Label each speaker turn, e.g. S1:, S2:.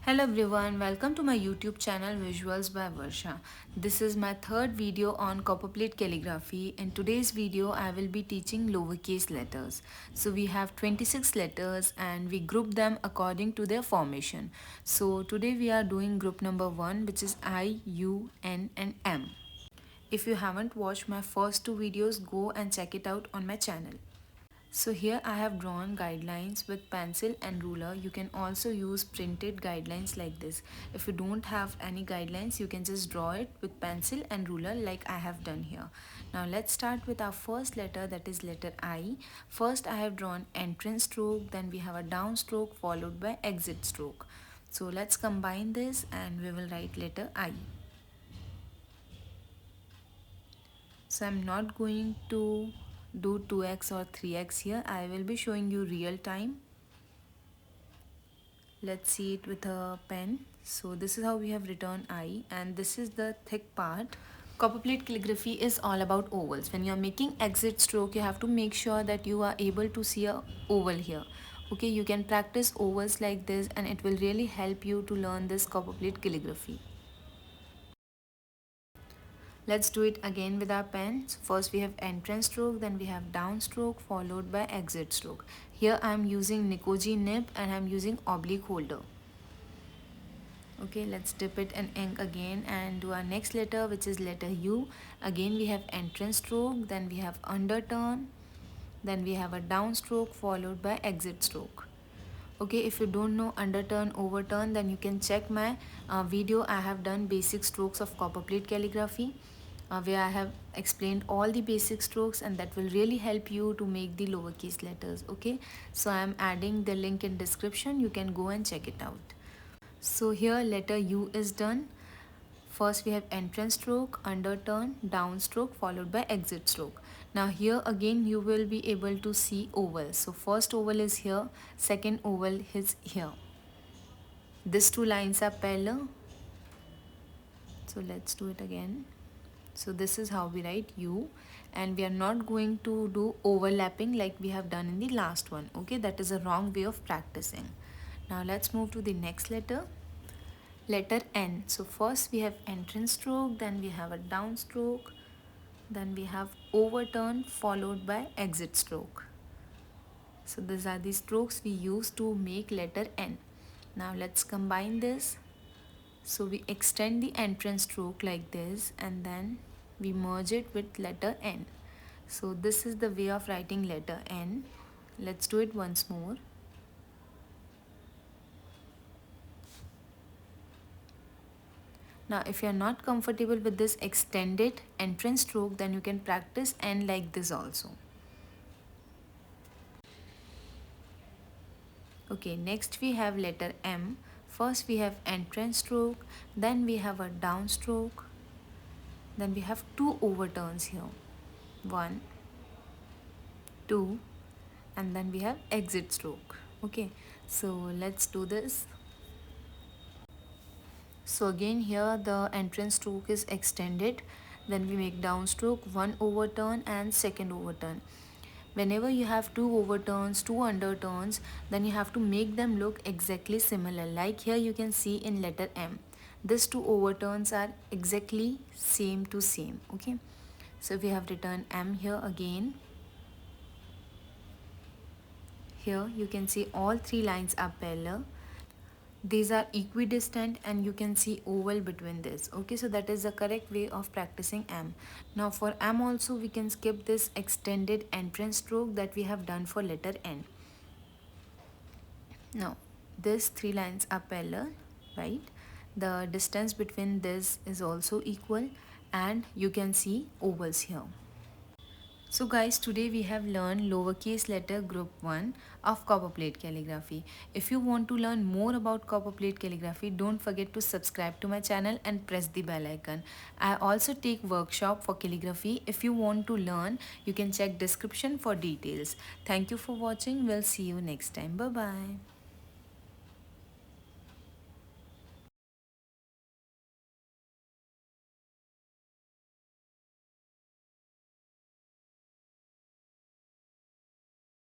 S1: Hello everyone, welcome to my YouTube channel Visuals by Varsha. This is my third video on copperplate calligraphy. In today's video I will be teaching lowercase letters. So we have 26 letters and we group them according to their formation. So today we are doing group number 1, which is I, U, N and M. If you haven't watched my first two videos, go and check it out on my channel. So here I have drawn guidelines with pencil and ruler. You can also use printed guidelines like this. If you don't have any guidelines, you can just draw it with pencil and ruler like I have done here. Now let's start with our first letter, that is letter I. First I have drawn entrance stroke, then we have a down stroke followed by exit stroke. So let's combine this and we will write letter I. So I'm not going to do 2x or 3x here. I will be showing you real time. Let's see it with a pen. So this is how we have written I, and this is the thick part. Copperplate calligraphy is all about ovals. When you're making exit stroke, you have to make sure that you are able to see a oval here. Okay, you can practice ovals like this and it will really help you to learn this copperplate calligraphy. Let's do it again with our pen. So first we have entrance stroke, then we have down stroke followed by exit stroke. Here I am using Nikoji nib and I am using oblique holder. Okay, let's dip it in ink again and do our next letter, which is letter U. Again we have entrance stroke, then we have underturn, then we have a down stroke followed by exit stroke. Okay, if you don't know underturn, overturn, then you can check my video. I have done basic strokes of copperplate calligraphy, where I have explained all the basic strokes, and that will really help you to make the lowercase letters. Okay, so I am adding the link in description. You can go and check it out. So here letter U is done. First we have entrance stroke, underturn, down stroke followed by exit stroke. Now here again you will be able to see oval. So first oval is here, second oval is here. These two lines are parallel. So let's do it again. So this is how we write U, and we are not going to do overlapping like we have done in the last one. Okay, that is a wrong way of practicing. Now let's move to the next letter. Letter N. So first we have entrance stroke, then we have a down stroke, then we have overturn followed by exit stroke. So these are the strokes we use to make letter N. Now let's combine this. So we extend the entrance stroke like this and then we merge it with letter N. So this is the way of writing letter N. Let's do it once more. Now if you are not comfortable with this extended entrance stroke, then you can practice N like this also. Okay, next we have letter M. First we have entrance stroke, then we have a down stroke, then we have two overturns here. 1, 2, and then we have exit stroke. Okay, so let's do this. So again here the entrance stroke is extended, then we make down stroke, one overturn and second overturn. Whenever you have two overturns, two underturns, then you have to make them look exactly similar. Like here you can see in letter M, these two overturns are exactly same to same. Okay, so we have written M here again. Here you can see all three lines are parallel. These are equidistant and you can see oval between this. Okay, so that is the correct way of practicing M. Now for M also we can skip this extended entrance stroke that we have done for letter N. Now these three lines are parallel, right? The distance between this is also equal and you can see ovals here. So guys, today we have learned lowercase letter group 1 of copperplate calligraphy. If you want to learn more about copperplate calligraphy, don't forget to subscribe to my channel and press the bell icon. I also take workshop for calligraphy. If you want to learn, you can check description for details. Thank you for watching. We'll see you next time. Bye bye.